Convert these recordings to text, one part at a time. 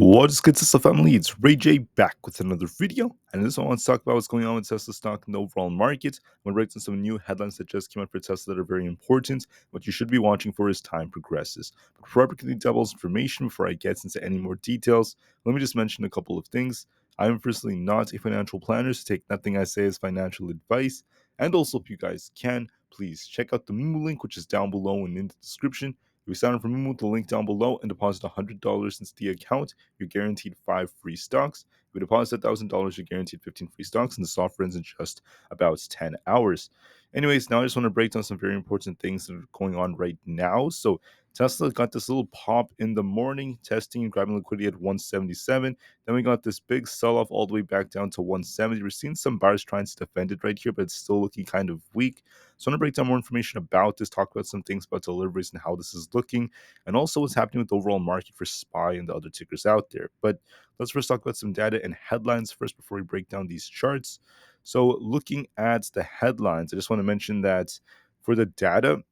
What's good, Tsla family? It's Ray J back with another video, and this one I want to talk about what's going on with Tesla stock in the overall market. I'm going to break down some new headlines that just came out for Tesla that are very important. What you should be watching for as time progresses. But before I begin the devil's information, before I get into any more details, let me just mention a couple of things. I am personally not a financial planner, so take nothing I say as financial advice. And also, if you guys can, please check out the Moomoo link, which is down below and in the description. If you sign up for Moomoo, the link down below, and deposit $100 into the account, you're guaranteed 5 free stocks. If you deposit $1,000, you're guaranteed 15 free stocks, and the soft ends in just about 10 hours. Anyways, now I just want to break down some very important things that are going on right now. So Tesla got this little pop in the morning, testing and grabbing liquidity at 177. Then we got this big sell-off all the way back down to 170. We're seeing some buyers trying to defend it right here, but it's still looking kind of weak. So I want to break down more information about this, talk about some things about deliveries and how this is looking, and also what's happening with the overall market for SPY and the other tickers out there. But let's first talk about some data and headlines first before we break down these charts. So looking at the headlines, I just want to mention that for the data,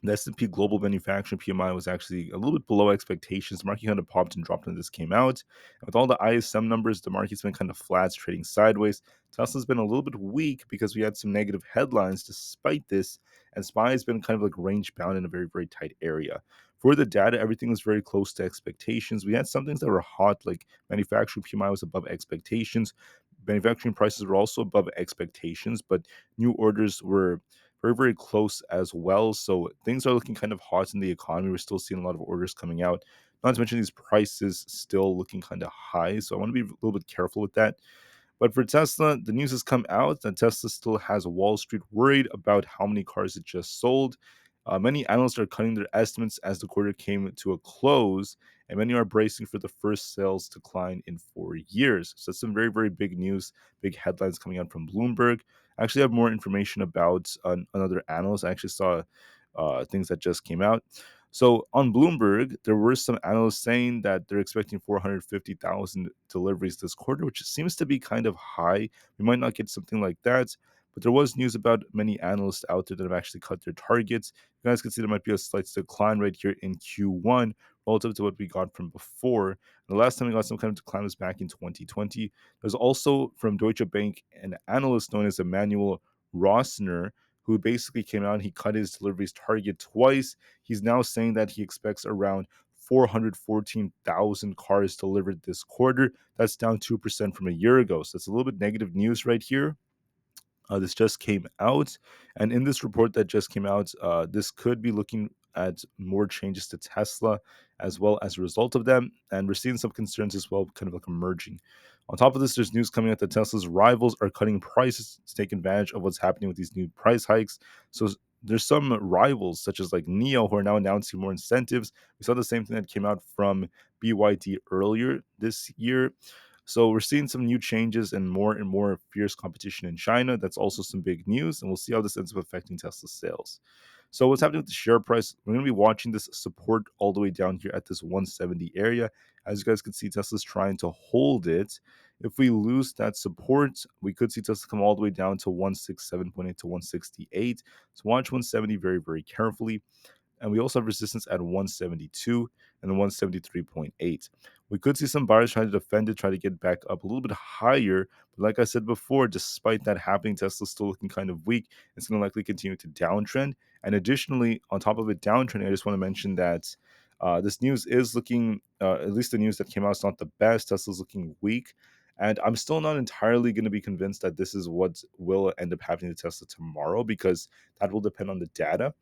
the S&P Global Manufacturing PMI was actually a little bit below expectations. The market kind of popped and dropped when this came out. And with all the ISM numbers, the market's been kind of flat, trading sideways. Tesla's been a little bit weak because we had some negative headlines despite this, and SPY has been kind of like range bound in a very, very tight area. For the data, everything was very close to expectations. We had some things that were hot, like manufacturing PMI was above expectations. Manufacturing prices were also above expectations, but new orders were very, very close as well. So things are looking kind of hot in the economy. We're still seeing a lot of orders coming out. Not to mention these prices still looking kind of high. So I want to be a little bit careful with that. But for Tesla, the news has come out that Tesla still has Wall Street worried about how many cars it just sold. Many analysts are cutting their estimates as the quarter came to a close, and many are bracing for the first sales decline in 4 years. So that's some very, very big news, big headlines coming out from Bloomberg. I actually have more information about another analyst. I actually saw things that just came out. So on Bloomberg, there were some analysts saying that they're expecting 450,000 deliveries this quarter, which seems to be kind of high. We might not get something like that, but there was news about many analysts out there that have actually cut their targets. You guys can see there might be a slight decline right here in Q1 relative to what we got from before. And the last time we got some kind of decline was back in 2020. There's also from Deutsche Bank an analyst known as Emmanuel Rossner, who basically came out and he cut his deliveries target twice. He's now saying that he expects around 414,000 cars delivered this quarter. That's down 2% from a year ago. So it's a little bit negative news right here. This just came out, and in this report that just came out, this could be looking at more changes to Tesla as well as a result of them, and we're seeing some concerns as well, kind of like emerging. On top of this, there's news coming out that Tesla's rivals are cutting prices to take advantage of what's happening with these new price hikes. So there's some rivals such as like Neo who are now announcing more incentives. We saw the same thing that came out from BYD earlier this year. So we're seeing some new changes and more fierce competition in China. That's also some big news, and we'll see how this ends up affecting Tesla's sales. So what's happening with the share price? We're going to be watching this support all the way down here at this 170 area. As you guys can see, Tesla's trying to hold it. If we lose that support, we could see Tesla come all the way down to 167.8 to 168. So watch 170 very, very carefully. And we also have resistance at 172 and then 173.8. We could see some buyers trying to defend it, try to get back up a little bit higher. But like I said before, despite that happening, Tesla's still looking kind of weak. It's going to likely continue to downtrend. And additionally, on top of it downtrending, I just want to mention that this news is looking, at least the news that came out is not the best. Tesla's looking weak. And I'm still not entirely going to be convinced that this is what will end up happening to Tesla tomorrow, because that will depend on the data.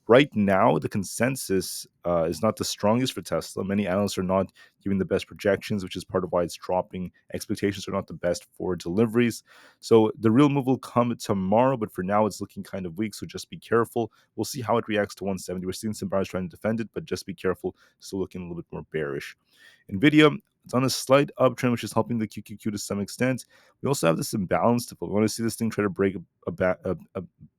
Right now, the consensus is not the strongest for Tesla. Many analysts are not giving the best projections, which is part of why it's dropping. Expectations are not the best for deliveries. So the real move will come tomorrow, but for now, it's looking kind of weak. So just be careful. We'll see how it reacts to 170. We're seeing some buyers trying to defend it, but just be careful. Still looking a little bit more bearish. Nvda, it's on a slight uptrend, which is helping the QQQ to some extent. We also have this imbalance. We want to see this thing try to break above,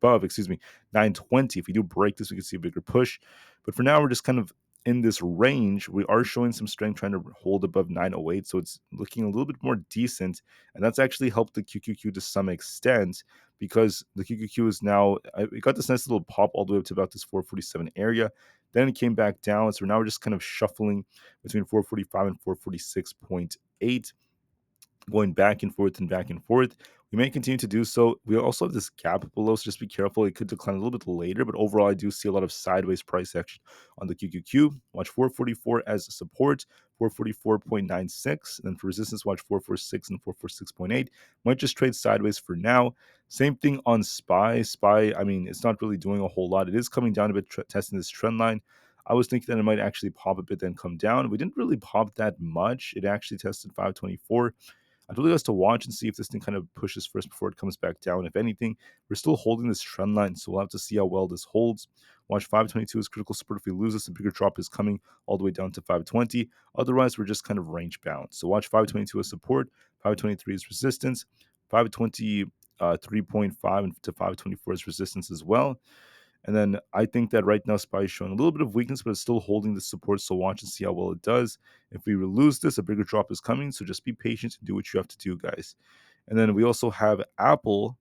920. If we do break this, we can see a bigger push. But for now, we're just kind of in this range. We are showing some strength trying to hold above 908. So it's looking a little bit more decent. And that's actually helped the QQQ to some extent, because the QQQ is now, it got this nice little pop all the way up to about this 447 area. Then it came back down. So now we're just kind of shuffling between 445 and 446.8, going back and forth and back and forth. We may continue to do so. We also have this gap below, so just be careful. It could decline a little bit later, but overall, I do see a lot of sideways price action on the QQQ. Watch 444 as a support, 444.96. And then for resistance, watch 446 and 446.8. Might just trade sideways for now. Same thing on SPY. SPY, I mean, it's not really doing a whole lot. It is coming down a bit, testing this trend line. I was thinking that it might actually pop a bit, then come down. We didn't really pop that much. It actually tested 524. I told you guys to watch and see if this thing kind of pushes first before it comes back down. If anything, we're still holding this trend line, so we'll have to see how well this holds. Watch 522 is critical support. If we lose this, a bigger drop is coming all the way down to 520. Otherwise, we're just kind of range bound. So watch 522 as support, 523 is resistance, 523.5 to 524 is resistance as well. And then I think that right now SPY is showing a little bit of weakness, but it's still holding the support. So watch and see how well it does. If we lose this, a bigger drop is coming. So just be patient and do what you have to do, guys. And then we also have Aapl.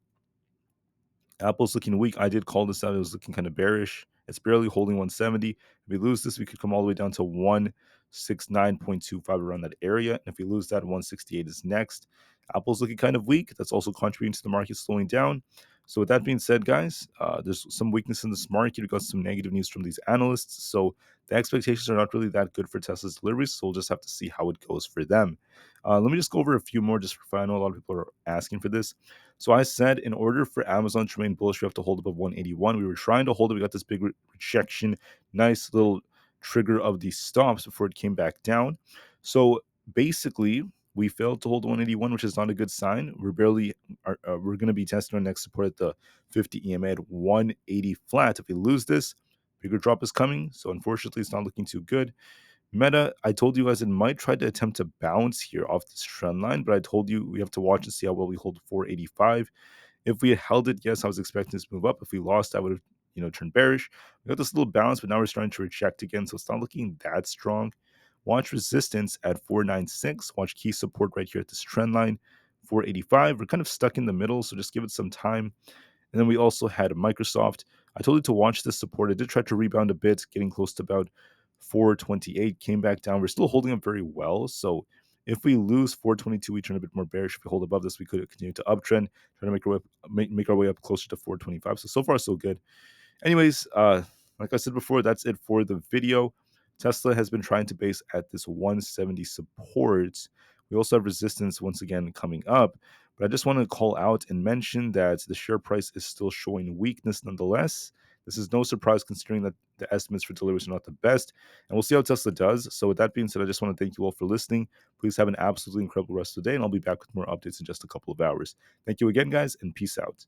Apple's looking weak. I did call this out. It was looking kind of bearish. It's barely holding 170. If we lose this, we could come all the way down to 169.25 around that area. And if we lose that, 168 is next. Apple's looking kind of weak. That's also contributing to the market slowing down. So with that being said, guys, there's some weakness in this market. We got some negative news from these analysts. So the expectations are not really that good for Tesla's deliveries. So we'll just have to see how it goes for them. Let me just go over a few more just for fun. I know a lot of people are asking for this. So I said in order for Amazon to remain bullish, we have to hold above 181. We were trying to hold it. We got this big rejection, nice little trigger of the stops before it came back down. So basically, we failed to hold 181, which is not a good sign. We're going to be testing our next support at the 50 EMA at 180 flat. If we lose this, bigger drop is coming. So unfortunately, it's not looking too good. Meta, I told you guys it might try to attempt to bounce here off this trend line, but I told you we have to watch and see how well we hold 485. If we had held it, yes, I was expecting this to move up. If we lost, I would have, turned bearish. We got this little bounce, but now we're starting to reject again, so it's not looking that strong. Watch resistance at 496. Watch key support right here at this trend line, 485. We're kind of stuck in the middle, so just give it some time. And then we also had Microsoft. I told you to watch this support. It did try to rebound a bit, getting close to about 428, came back down. We're still holding up very well. So if we lose 422, we turn a bit more bearish. If we hold above this, we could continue to uptrend, try to make our way up closer to 425. So far, so good. Anyways, like I said before, that's it for the video. Tesla has been trying to base at this 170 support. We also have resistance once again coming up. But I just want to call out and mention that the share price is still showing weakness nonetheless. This is no surprise considering that the estimates for deliveries are not the best. And we'll see how Tesla does. So with that being said, I just want to thank you all for listening. Please have an absolutely incredible rest of the day, and I'll be back with more updates in just a couple of hours. Thank you again, guys, and peace out.